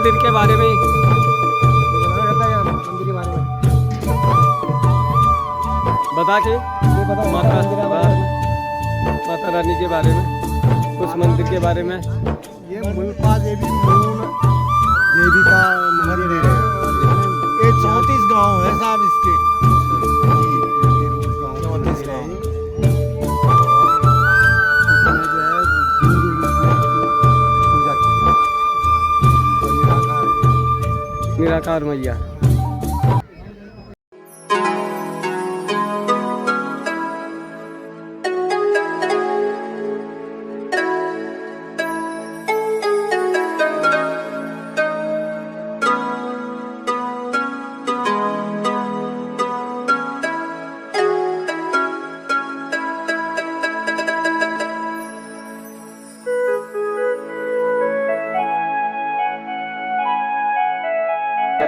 मंदिर के बारे में बता के माता रानी के बारे में, उस मंदिर के बारे में। ये मुल्पा देवी देवी का मंदिर है। ये 34 गांव है साहब इसके। 34 गांव निराकार मैया।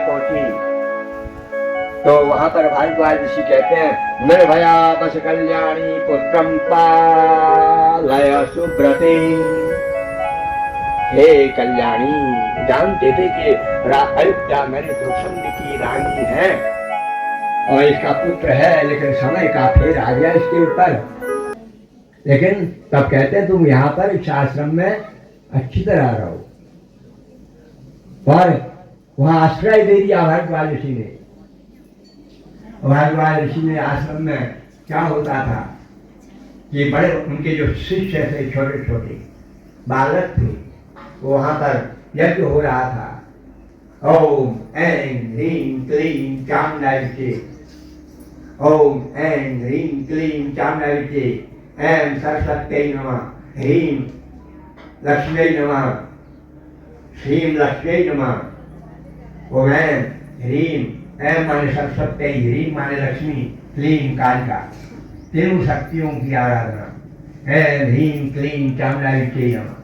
पहुंची तो वहां पर भारद्वाज ऋषि कहते हैं, निर्भया बस कल्याणी पुत्रम पालय सुब्रते। हे कल्याणी, जानते थे कि अयोध्या मेरे दुष्मन की रानी है और इसका पुत्र है, लेकिन समय का फेर आ गया इसके ऊपर। लेकिन तब कहते हैं तुम यहाँ पर इस आश्रम में अच्छी तरह रहो। और वहां आश्रय दे दिया भारद्वाज ऋषि ने। भारद्वाज ऋषि ने आश्रम में क्या होता था कि बड़े उनके जो शिष्य थे, छोटे छोटे बालक थे, वो वहां पर यज्ञ हो रहा था। ओम ऐं ह्रीं क्लीं चामुंडायै, ओम ऐं ह्रीं क्लीं चामुंडायै, ऐं सरस्वत्यै नमः, ह्रीं लक्ष्म्यै नमः, श्रीं लक्ष्म्यै नमः। ओम ऐं ह्रीं, ऐं माने सरस्वती, ह्रीं माने लक्ष्मी, क्लीं कालिका, तीनों शक्तियों की आराधना। ऐं ह्रीं क्लीं चामुंडायै नमः।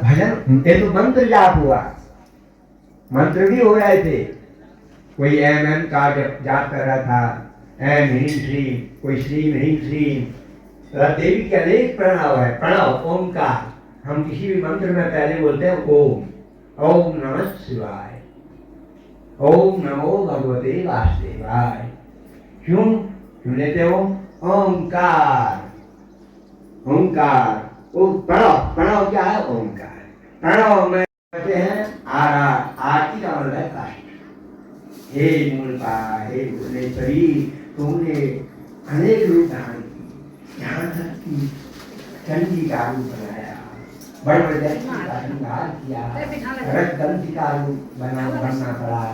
भजन ये तो मंत्र जाप हुआ, मंत्र भी हो रहे थे। कोई एम का जाप कर रहा था, ऐं ह्रीं श्रीं, कोई श्रीं ह्रीं श्रीं। देवी के अनेक प्रणव है, प्रणव ओमकार। हम किसी भी मंत्र में पहले बोलते हैं ओम, ओम नमः शिवाय, ओम नमो भगवते वासुदेवाय। क्यों लेते हो? ओंकार, ओंकार। वो प्रणव, प्रणव क्या है? ओंकार। प्रणव में कहते हैं आरती का मतलब है कष्ट। हे मूलपा, हे भुवनेश्वरी, तुमने अनेक रूप धारण किए, यहाँ तक कि चंडी का रूप बनाया, बड़े बड़े व्यक्ति का श्रृंगार किया, रक्तदंती का रूप बनना पड़ा,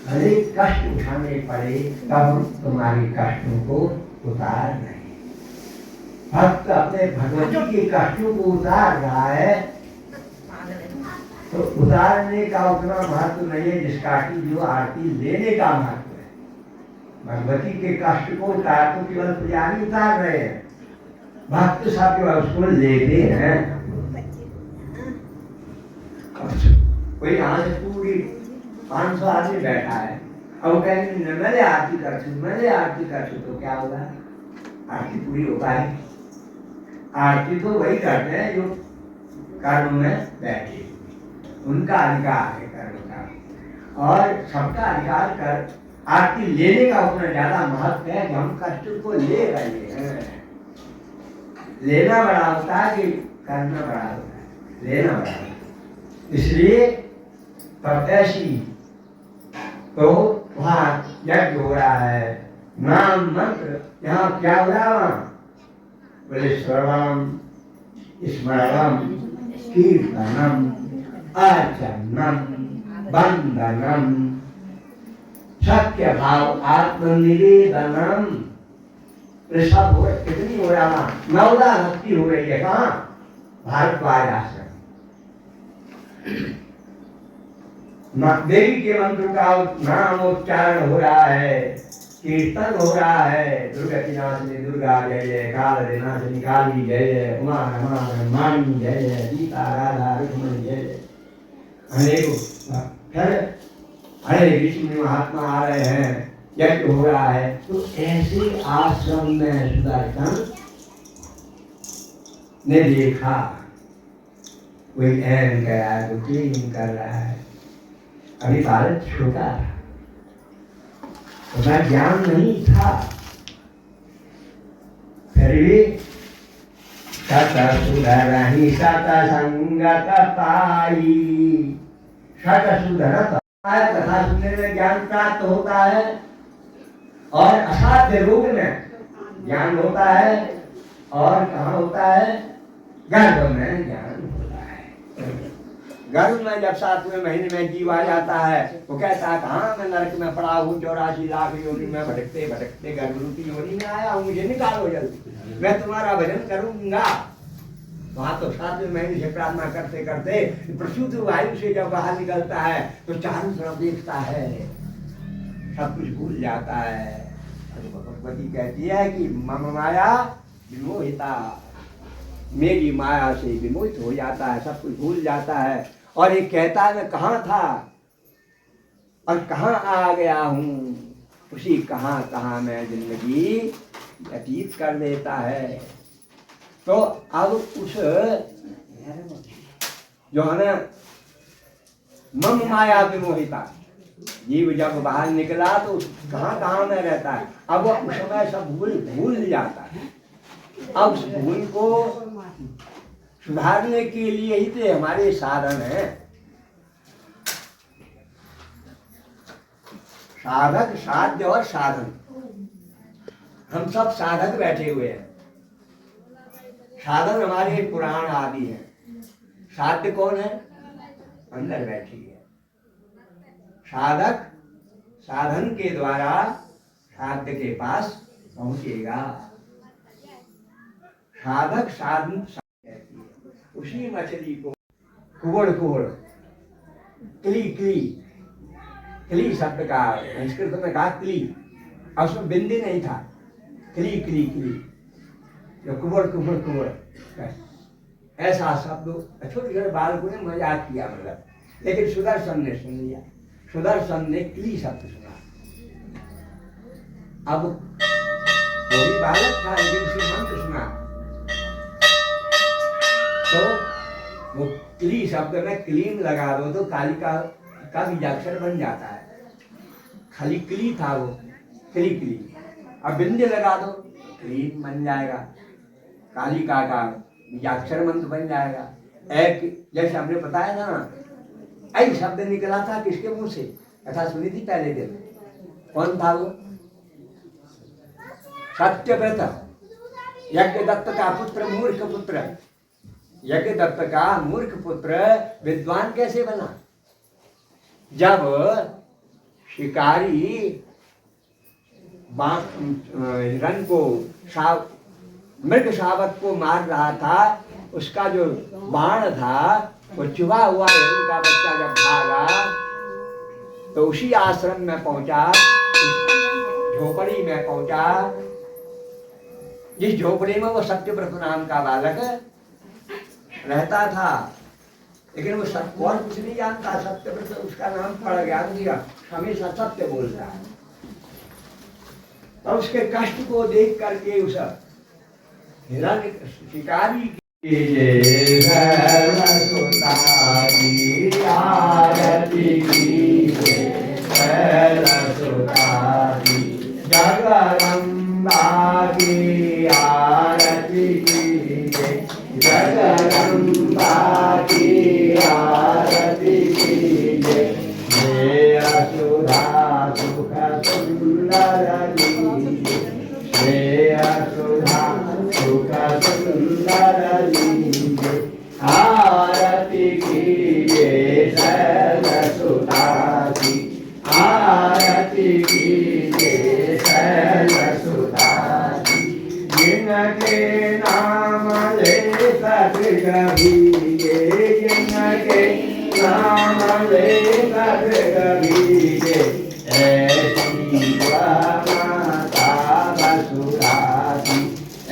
अनेक कष्ट उठाने पड़े, तब तुम्हारे कष्टों को उतार नहीं। भक्त अपने भगवती के कष्टों को उतार रहा है, तो उतारने का उतना महत्व नहीं है जिसका की जो आरती लेने का महत्व है। भगवती के कष्ट को उतार तो केवल पुजारी उतार रहे हैं, भक्त सब केवल उसको लेते हैं। कोई यहाँ से पूरी 500 आदमी बैठा है, अब कहेंगे मैंने आरती करती हूँ, मैंने आरती करती हूँ, तो क्या होगा? आरती पूरी हो पाएगी? आरती तो वही करते हैं जो कर्म में बैठे, उनका अधिकार है कर्म का, और सबका अधिकार कर आरती लेने का उतना ज्यादा महत्व है कि हम कष्ट को ले रहे हैं। लेना बड़ा होता है कि करना बड़ा होता है? लेना बड़ा होता है। इसलिए प्रत्याशी तो वहाँ यज्ञ हो रहा है, नाम मंत्र। यहाँ क्या हो रहा है? बोले श्रवणम, स्मरणम, कीर्तनम, अर्चनम, वंदनम, सत्य भाव आत्मनिवेदनम। सब हो कितनी हो रहा है? 9 भक्ति हो रही है। कहाँ? भारद्वाज आश्रम। देवी के मंत्र का नाम उच्चारण हो रहा है, कीर्तन हो रहा है। दुर्गति नाशिनी दुर्गा जय जय, काल नाशिनी काली जय जय, उमा रमा ब्रह्माणी जय जय, सीता राधा रुक्मणी जय जय। अनेकों फिर हरे विष्णु महात्मा आ रहे हैं, यज्ञ हो रहा है। तो ऐसे आश्रम में सुदर्शन ने देखा कोई एम कर रहा है, कोई क्लीनिंग कर रहा है। अभी भारत छोटा था, उतना ज्ञान नहीं था, फिर भी सत सुधरहि सत संगत पाई, सत सुधरत कथा सुनने में ज्ञान प्राप्त होता है और असाध्य रोग में ज्ञान होता है। और कहाँ होता है? गर्भ में ज्ञान होता है। गर्भ में जब 7वें महीने में जीव आ जाता है वो कहता है कहाँ मैं नरक में पड़ा हूँ, 84 लाख योनि में भटकते भटकते गर्भरूपी योनि में आया हूँ, मुझे निकालो जल्दी, मैं तुम्हारा भजन करूंगा। वहां तो 7वें महीने से प्रार्थना करते करते प्रसूत वायु से जब बाहर निकलता है तो चारों तरफ देखता है, सब कुछ भूल जाता है। भगवती कहती है कि मम माया विमोहिता, मेरी माया से विमोहित हो जाता है, सब कुछ भूल जाता है। और ये कहता है मैं कहाँ था और कहाँ आ गया हूँ, उसी कहाँ में जिंदगी व्यतीत कर देता है। तो अब उस जो है ना मम माया विमोहिता, जीव जब बाहर निकला तो कहाँ में रहता है, अब वो उस समय सब भूल जाता है। अब उस भूल को सुधारने के लिए ही तो हमारे साधन है। साधक साध्य और साधन, हम सब साधक बैठे हुए हैं। साधन हमारे पुराण आदि हैं, साध्य कौन है? अंदर बैठी है। साधक साधन के द्वारा साध्य के पास पहुंचेगा। साधक साधन कहती है। उसी मछली को कुहड़ क्ली क्ली क्ली शब्द का संस्कृत में कहा क्ली, और उसमें बिंदी नहीं था, क्ली क्ली क्ली, जो कुहड़ ऐसा शब्द छोटे छोटे बालकों ने मजाक किया, मतलब, लेकिन सुदर्शन ने सुन लिया। सुदर्शन ने क्ली शब्द सुना। अब वो भी बालक था लेकिन उसे मंत्र सुना, तो वो क्ली शब्द में क्लीन लगा दो तो कालिका का बीजाक्षर बन जाता है। खाली क्ली था वो, क्ली क्ली, अब बिंदु लगा दो क्लीन बन जाएगा, कालिका का बीजाक्षर मंत्र बन जाएगा। एक जैसे हमने बताया ना, ऐ शब्द निकला था किसके मुंह से, कथा सुनी थी पहले दिन, कौन था वो? सत्यव्रत, यज्ञदत्त का पुत्र, मूर्ख पुत्र। यज्ञदत्त का मूर्ख पुत्र विद्वान कैसे बना? जब शिकारी हिरण को मृग शावक को मार रहा था, उसका जो बाण था वो चुभा हुआ हिरण का बच्चा जब भागा तो उसी आश्रम में पहुंचा, झोपड़ी में पहुंचा, जिस झोपड़ी में वो सत्यव्रत नाम का बालक रहता था। लेकिन वो कौन कुछ नहीं जानता, सत्यव्रत उसका नाम पड़ गया, हमेशा सत्य बोलता है। और उसके कष्ट को देख करके उस हिरण शिकारी जगदम्बा की आरती कीजिए, जगदम्बा की आरती कीजिए, हे असुधा सुख सुंदर लीजिए, हे असुधा सुख सुंदर लीजिए, आरती कीजिए शैलसुधा की, आरती कीजिए शैलसुधा की, जिनके नाम ले सदृग भीगे, जिनके नाम ले सदृग भीगे, ऐसी माता वसुधा की,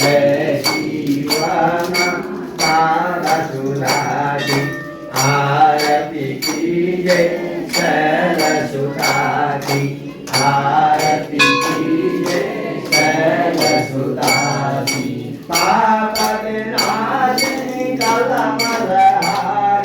ऐसी माता वसुधा की, आरती कीजिए शैलसुधा की, आरती कीजिए शैलसुधा की, पाप विनाशिनी कलमलहारी,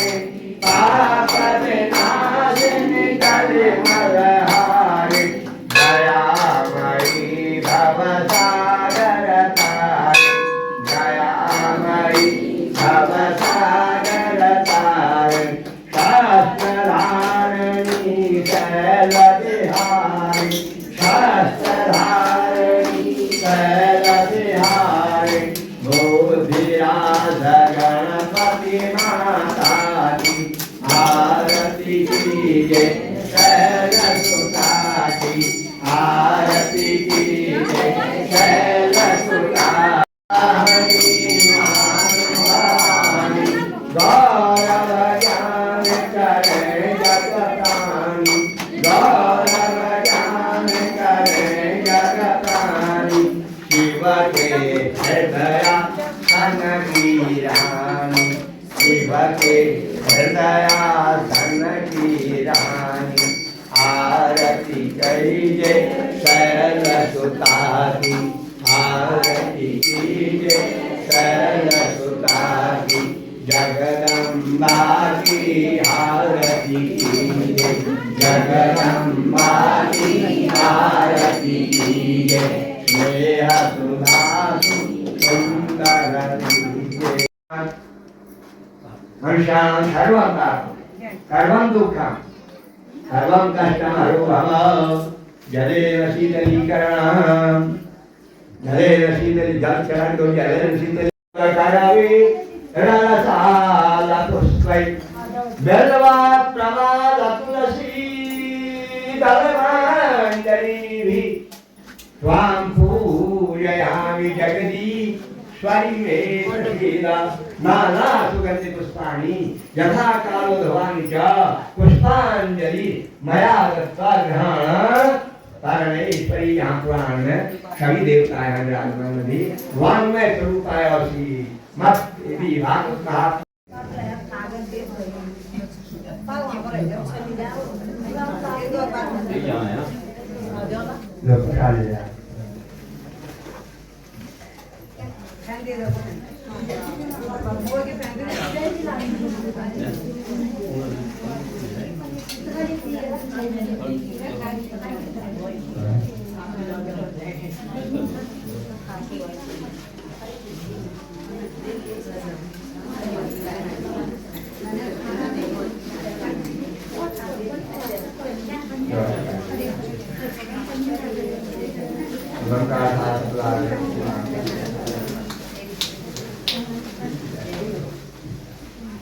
शिव के हृदया सन की रानी, शिव के हृदया सन की रानी, आरती कीजे शरण सुता की, आरती कीजे शरण सुता की, जगदम्बा की आरती कीजे, जगदम्बा की आरती कीजे, स्नेह सुधा सुंदर दीजे। मनुष्याणां सर्वं पापं सर्वं दुःखं सर्वं कष्टं हरो भव, जलेन शीतलीकरणं, जलेन शीतली जल चरण को जलेन शीतली करावे, रसाल पुष्पै बेलवा प्रमाद तुलसी दलमांजलिभिः त्वां पूजयामि जगदीश्वरि मे प्रसीद। नाना सुगंधि पुष्पाणि यथा कालोद्भवानि च पुष्पांजलि मया दत्त्वा गृहाण। परमेश्वरी यहाँ पुराण में सभी देवताएं हैं विराजमान भी वाङ्मय स्वरूपाय श्री मत यदि भागवत कहा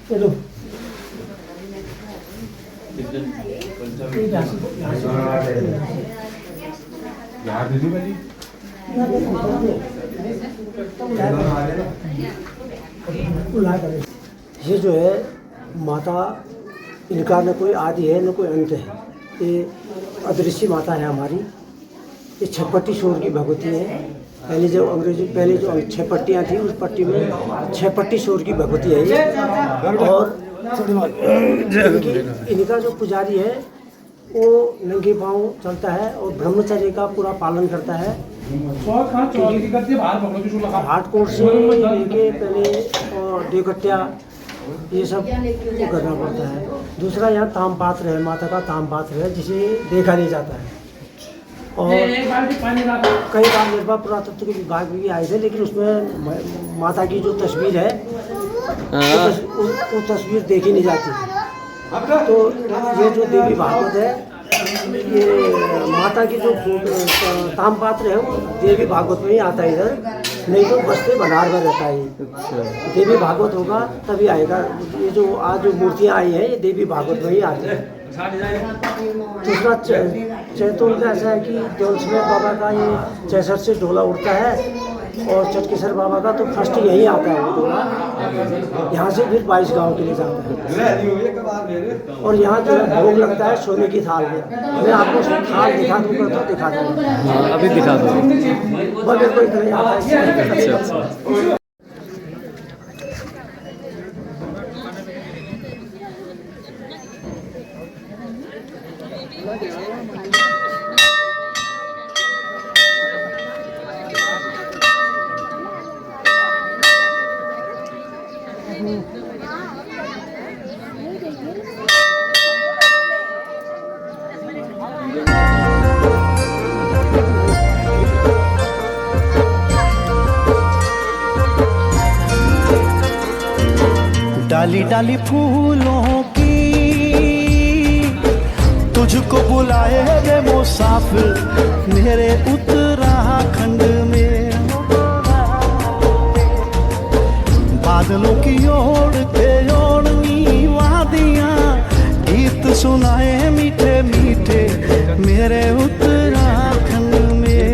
चलो ये जो है माता, इनका न कोई आदि है न कोई अंत है। ये अदृश्य माता है हमारी। ये छपट्टी शोर की भगवती है। पहले जो छह पट्टियाँ थी उस पट्टी में छह पट्टी शोर की भगवती है ये। और इनका जो पुजारी है वो नंगे पाँव चलता है और ब्रह्मचर्य का पूरा पालन करता है। हार्ड कोर्स से लेके पहले और देवकट्या ये सब को करना पड़ता है। दूसरा यहाँ ताम पात्र है, माता का ताम पात्र है जिसे देखा नहीं जाता है। और कई बार मेरे पास पुरातत्व के विभाग भी आए थे, लेकिन उसमें माता की जो तस्वीर है वो तस्वीर देखी नहीं जाती। तो ये जो देवी भागवत है, ये माता की जो ताम पात्र है वो देवी भागवत में ही आता है इधर, नहीं तो बस्ते भंडार में रहता है। देवी भागवत होगा तभी आएगा। ये जो आज जो मूर्तियाँ आई हैं ये देवी भागवत में ही आती है। दूसरा चैतोल का ऐसा है कि देवलसमेत बाबा का ये 66 से डोला उड़ता है और चटकेसर बाबा का तो फर्स्ट यही आता है वो डोला। यहाँ से फिर 22 गाँव के लिए जाता है। और यहाँ जो भोग लगता है सोने की थाल में। मैं आपको थाल दिखा दूँगा तो दिखा दूँगा। अभी दिखा दो। मेरे को इतना याद है। अच्छा। डाली डाली फूलों की तुझको बुलाए रे मुसाफिर मेरे उत्तराखंड में। बादलों की ओर के ओढ़नी वादियाँ गीत सुनाए मीठे मीठे मेरे उत्तराखंड में।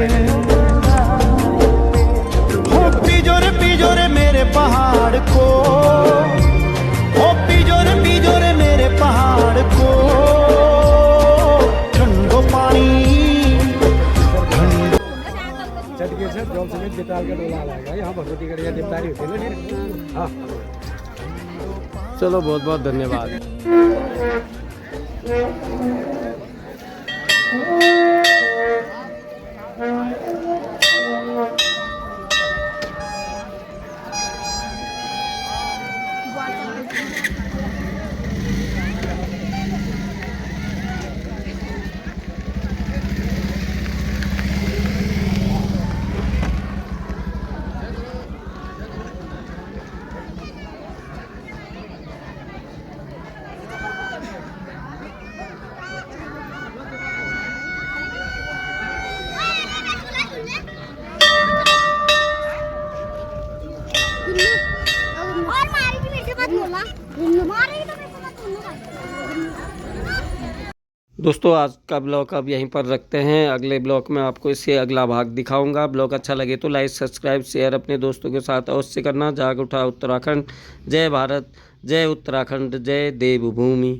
हो पिजोरे मेरे पहाड़ को, पिजोरे मेरे पहाड़ को ठंडो पानी चटकेसर जल समेत साल का डोला लाएगा यहाँ भगवती गढ़िया देवतारी होती है ना फिर। हाँ चलो बहुत बहुत धन्यवाद। और मारी भी मेरे से मत बोलना, मारेगी तो मेरे से मत बोलना। दोस्तों आज का ब्लॉग अब यहीं पर रखते हैं। अगले ब्लॉग में आपको इससे अगला भाग दिखाऊंगा। ब्लॉग अच्छा लगे तो लाइक सब्सक्राइब शेयर अपने दोस्तों के साथ अवश्य करना। जाग उठा उत्तराखंड, जय भारत, जय उत्तराखंड, जय देवभूमि।